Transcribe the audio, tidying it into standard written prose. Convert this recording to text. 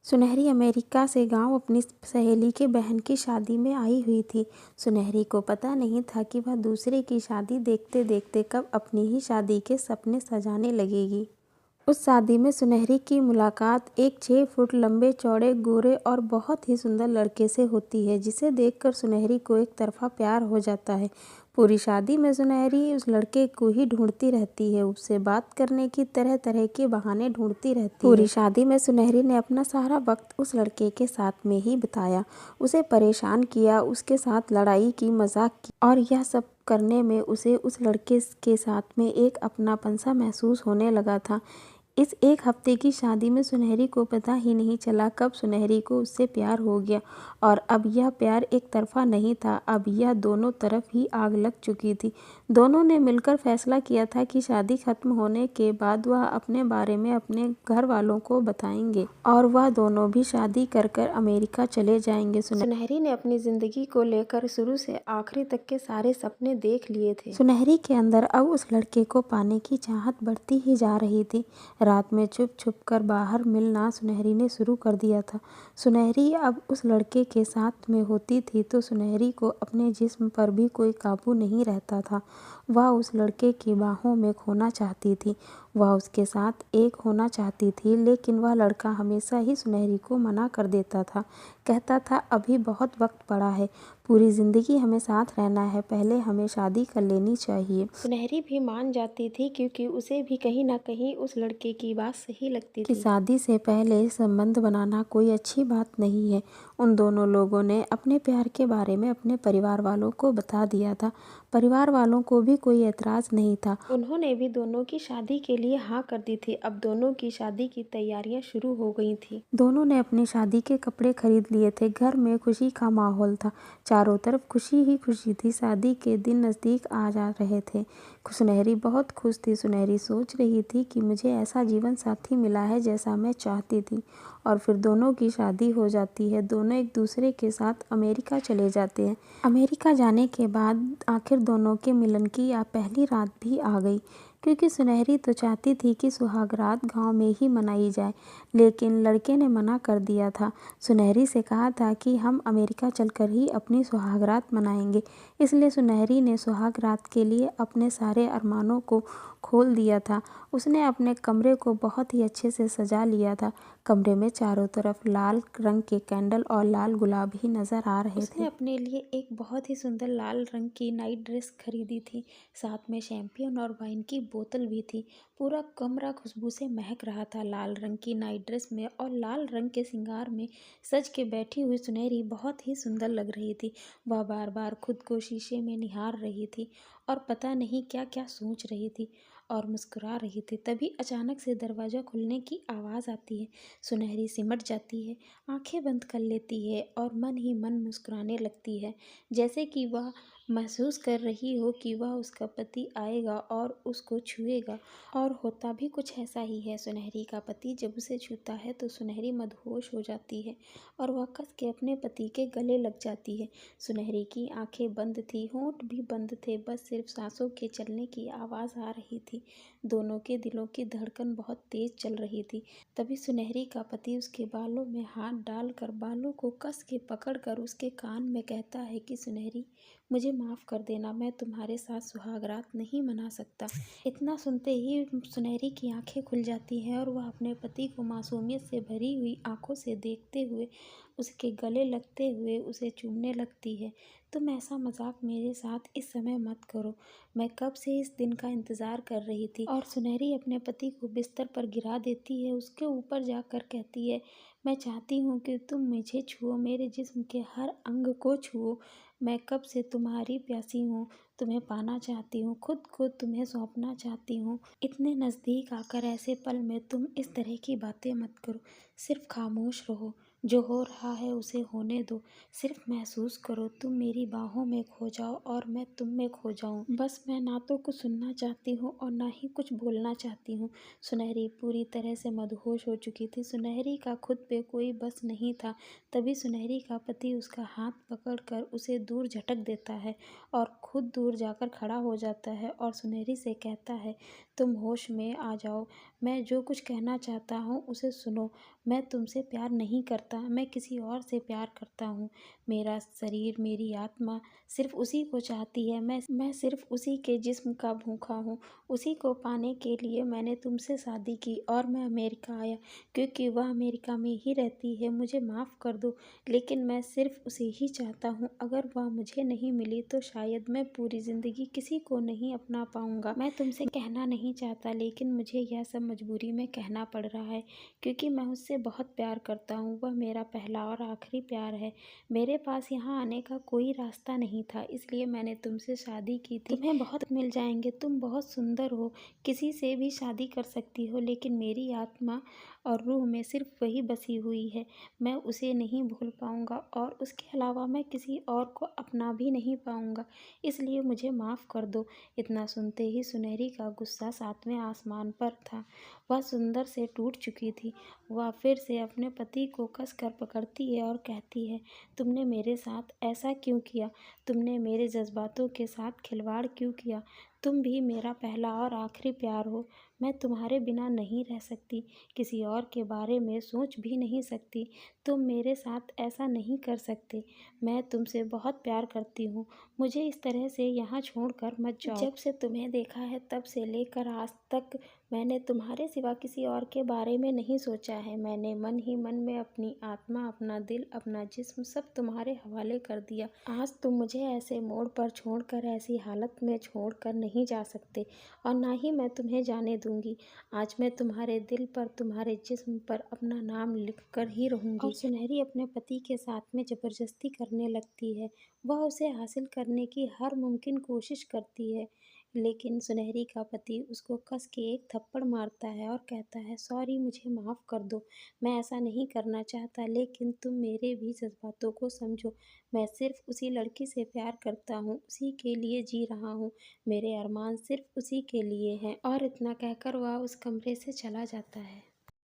सुनहरी अमेरिका से गांव अपनी सहेली के बहन की शादी में आई हुई थी। सुनहरी को पता नहीं था कि वह दूसरे की शादी देखते देखते कब अपनी ही शादी के सपने सजाने लगेगी। उस शादी में सुनहरी की मुलाकात एक 6 फुट लंबे चौड़े गोरे और बहुत ही सुंदर लड़के से होती है, जिसे देखकर सुनहरी को एक तरफा प्यार हो जाता है। पूरी शादी में सुनहरी उस लड़के को ही ढूंढती रहती है, उससे बात करने की तरह तरह के बहाने ढूंढती रहती है। पूरी शादी में सुनहरी ने अपना सारा वक्त उस लड़के के साथ में ही बिताया, उसे परेशान किया, उसके साथ लड़ाई की, मजाक की, और यह सब करने में उसे उस लड़के के साथ में एक अपनापन सा महसूस होने लगा था। इस एक हफ्ते की शादी में सुनहरी को पता ही नहीं चला कब सुनहरी को उससे प्यार हो गया। और अब यह प्यार एक तरफा नहीं था, अब यह दोनों तरफ ही आग लग चुकी थी। दोनों ने मिलकर फैसला किया था कि शादी खत्म होने के बाद वह अपने बारे में अपने घर वालों को बताएंगे और वह दोनों भी शादी कर अमेरिका चले जाएंगे। सुनहरी ने अपनी जिंदगी को लेकर शुरू से आखिरी तक के सारे सपने देख लिए थे। सुनहरी के अंदर अब उस लड़के को पाने की चाहत बढ़ती ही जा रही थी। रात में छुप छुप कर बाहर मिलना सुनहरी ने शुरू कर दिया था। सुनहरी अब उस लड़के के साथ में होती थी तो सुनहरी को अपने जिस्म पर भी कोई काबू नहीं रहता था। वह उस लड़के की बाहों में खोना चाहती थी, वह उसके साथ एक होना चाहती थी, लेकिन वह लड़का हमेशा ही सुनहरी को मना कर देता था। कहता था अभी बहुत वक्त पड़ा है, पूरी ज़िंदगी हमें साथ रहना है, पहले हमें शादी कर लेनी चाहिए। सुनहरी भी मान जाती थी क्योंकि उसे भी कहीं ना कहीं उस लड़के की बात सही लगती थी कि शादी से पहले संबंध बनाना कोई अच्छी बात नहीं है। उन दोनों लोगों ने अपने प्यार के बारे में अपने परिवार वालों को बता दिया था। परिवार वालों को भी कोई एतराज़ नहीं था, उन्होंने भी दोनों की शादी के लिए हाँ कर दी थी। अब दोनों की शादी की तैयारियां शुरू हो गई थी। दोनों ने अपनी शादी के कपड़े खरीद लिए थे। घर में खुशी का माहौल था, चारों तरफ खुशी ही खुशी थी। शादी के दिन नज़दीक आ जा रहे थे। सुनहरी बहुत खुश थी। सुनहरी सोच रही थी कि मुझे ऐसा जीवन साथी मिला है जैसा मैं चाहती थी। और फिर दोनों की शादी हो जाती है, दोनों एक दूसरे के साथ अमेरिका चले जाते हैं। अमेरिका जाने के बाद आखिर दोनों के मिलन की पहली रात भी आ गई, क्योंकि सुनहरी तो चाहती थी कि सुहागरात गांव में ही मनाई जाए, लेकिन लड़के ने मना कर दिया था। सुनहरी से कहा था कि हम अमेरिका चलकर ही अपनी सुहागरात मनाएंगे। इसलिए सुनहरी ने सुहागरात के लिए अपने सारे अरमानों को खोल दिया था। उसने अपने कमरे को बहुत ही अच्छे से सजा लिया था। कमरे में चारों तरफ लाल रंग के कैंडल और लाल गुलाब ही नजर आ रहे थे। उसने अपने लिए एक बहुत ही सुंदर लाल रंग की नाइट ड्रेस खरीदी थी, साथ में शैंपियन और वाइन की बोतल भी थी। पूरा कमरा खुशबू से महक रहा था। लाल रंग की नाइट ड्रेस में और लाल रंग के श्रृंगार में सज के बैठी हुई सुनहरी बहुत ही सुंदर लग रही थी। वह बार बार खुद को शीशे में निहार रही थी और पता नहीं क्या क्या सोच रही थी और मुस्कुरा रही थी। तभी अचानक से दरवाज़ा खुलने की आवाज़ आती है। सुनहरी सिमट जाती है, आंखें बंद कर लेती है और मन ही मन मुस्कुराने लगती है, जैसे कि वह महसूस कर रही हो कि वह उसका पति आएगा और उसको छुएगा। और होता भी कुछ ऐसा ही है। सुनहरी का पति जब उसे छूता है तो सुनहरी मदहोश हो जाती है और वह कस के अपने पति के गले लग जाती है। सुनहरी की आंखें बंद थी, होंठ भी बंद थे, बस सिर्फ सांसों के चलने की आवाज़ आ रही थी। दोनों के दिलों की धड़कन बहुत तेज चल रही थी। तभी सुनहरी का पति उसके बालों में हाथ डालकर बालों को कस के पकड़कर उसके कान में कहता है कि सुनहरी, मुझे माफ़ कर देना, मैं तुम्हारे साथ सुहागरात नहीं मना सकता। इतना सुनते ही सुनहरी की आंखें खुल जाती हैं और वह अपने पति को मासूमियत से भरी हुई आंखों से देखते हुए उसके गले लगते हुए उसे चूमने लगती है। तुम ऐसा मजाक मेरे साथ इस समय मत करो, मैं कब से इस दिन का इंतज़ार कर रही थी। और सुनहरी अपने पति को बिस्तर पर गिरा देती है, उसके ऊपर जाकर कहती है, मैं चाहती हूँ कि तुम मुझे छुओ, मेरे जिस्म के हर अंग को छुओ। मैं कब से तुम्हारी प्यासी हूँ, तुम्हें पाना चाहती हूँ, खुद को तुम्हें सौंपना चाहती हूँ। इतने नज़दीक आकर ऐसे पल में तुम इस तरह की बातें मत करो, सिर्फ खामोश रहो, जो हो रहा है उसे होने दो। सिर्फ महसूस करो, तुम मेरी बाहों में खो जाओ और मैं तुम में खो जाऊं। बस मैं ना तो कुछ सुनना चाहती हूँ और ना ही कुछ बोलना चाहती हूँ। सुनहरी पूरी तरह से मदहोश हो चुकी थी। सुनहरी का खुद पे कोई बस नहीं था। तभी सुनहरी का पति उसका हाथ पकड़कर उसे दूर झटक देता है और खुद दूर जाकर खड़ा हो जाता है और सुनहरी से कहता है, तुम होश में आ जाओ। मैं जो कुछ कहना चाहता हूँ उसे सुनो। मैं तुमसे प्यार नहीं करता, मैं किसी और से प्यार करता हूँ। मेरा शरीर, मेरी आत्मा सिर्फ उसी को चाहती है। मैं सिर्फ उसी के जिस्म का भूखा हूँ। उसी को पाने के लिए मैंने तुमसे शादी की और मैं अमेरिका आया, क्योंकि वह अमेरिका में ही रहती है। मुझे माफ़ कर दो, लेकिन मैं सिर्फ उसे ही चाहता हूँ। अगर वह मुझे नहीं मिली तो शायद मैं पूरी ज़िंदगी किसी को नहीं अपना पाऊँगा। मैं तुमसे कहना नहीं चाहता, लेकिन मुझे यह सब मजबूरी में कहना पड़ रहा है, क्योंकि मैं उससे बहुत प्यार करता हूँ। वह मेरा पहला और आखिरी प्यार है। मेरे पास यहाँ आने का कोई रास्ता नहीं था, इसलिए मैंने तुमसे शादी की थी। तुम्हें बहुत मिल जाएंगे, तुम बहुत सुंदर हो, किसी से भी शादी कर सकती हो, लेकिन मेरी आत्मा और रूह में सिर्फ वही बसी हुई है। मैं उसे नहीं भूल पाऊँगा और उसके अलावा मैं किसी और को अपना भी नहीं पाऊँगा, इसलिए मुझे माफ़ कर दो। इतना सुनते ही सुनहरी का गुस्सा सातवें आसमान पर था। वह सुंदर से टूट चुकी थी। वह फिर से अपने पति को कसकर पकड़ती है और कहती है, तुमने मेरे साथ ऐसा क्यों किया? तुमने मेरे जज्बातों के साथ खिलवाड़ क्यों किया? तुम भी मेरा पहला और आखिरी प्यार हो। मैं तुम्हारे बिना नहीं रह सकती, किसी और के बारे में सोच भी नहीं सकती। तुम मेरे साथ ऐसा नहीं कर सकते। मैं तुमसे बहुत प्यार करती हूँ। मुझे इस तरह से यहाँ छोड़कर मत जाओ। जब से तुम्हें देखा है तब से लेकर आज तक मैंने तुम्हारे सिवा किसी और के बारे में नहीं सोचा है। मैंने मन ही मन में अपनी आत्मा, अपना दिल, अपना जिस्म सब तुम्हारे हवाले कर दिया। आज तुम मुझे ऐसे मोड़ पर छोड़कर, ऐसी हालत में छोड़कर नहीं जा सकते, और ना ही मैं तुम्हें जाने दूंगी। आज मैं तुम्हारे दिल पर, तुम्हारे जिस्म पर अपना नाम लिख कर ही रहूंगी। और सुनहरी अपने पति के साथ में जबरदस्ती करने लगती है। वह उसे हासिल करने की हर मुमकिन कोशिश करती है, लेकिन सुनहरी का पति उसको कस के एक थप्पड़ मारता है और कहता है, सॉरी, मुझे माफ़ कर दो। मैं ऐसा नहीं करना चाहता, लेकिन तुम मेरे भी जज्बातों को समझो। मैं सिर्फ उसी लड़की से प्यार करता हूँ, उसी के लिए जी रहा हूँ। मेरे अरमान सिर्फ उसी के लिए हैं। और इतना कहकर वह उस कमरे से चला जाता है।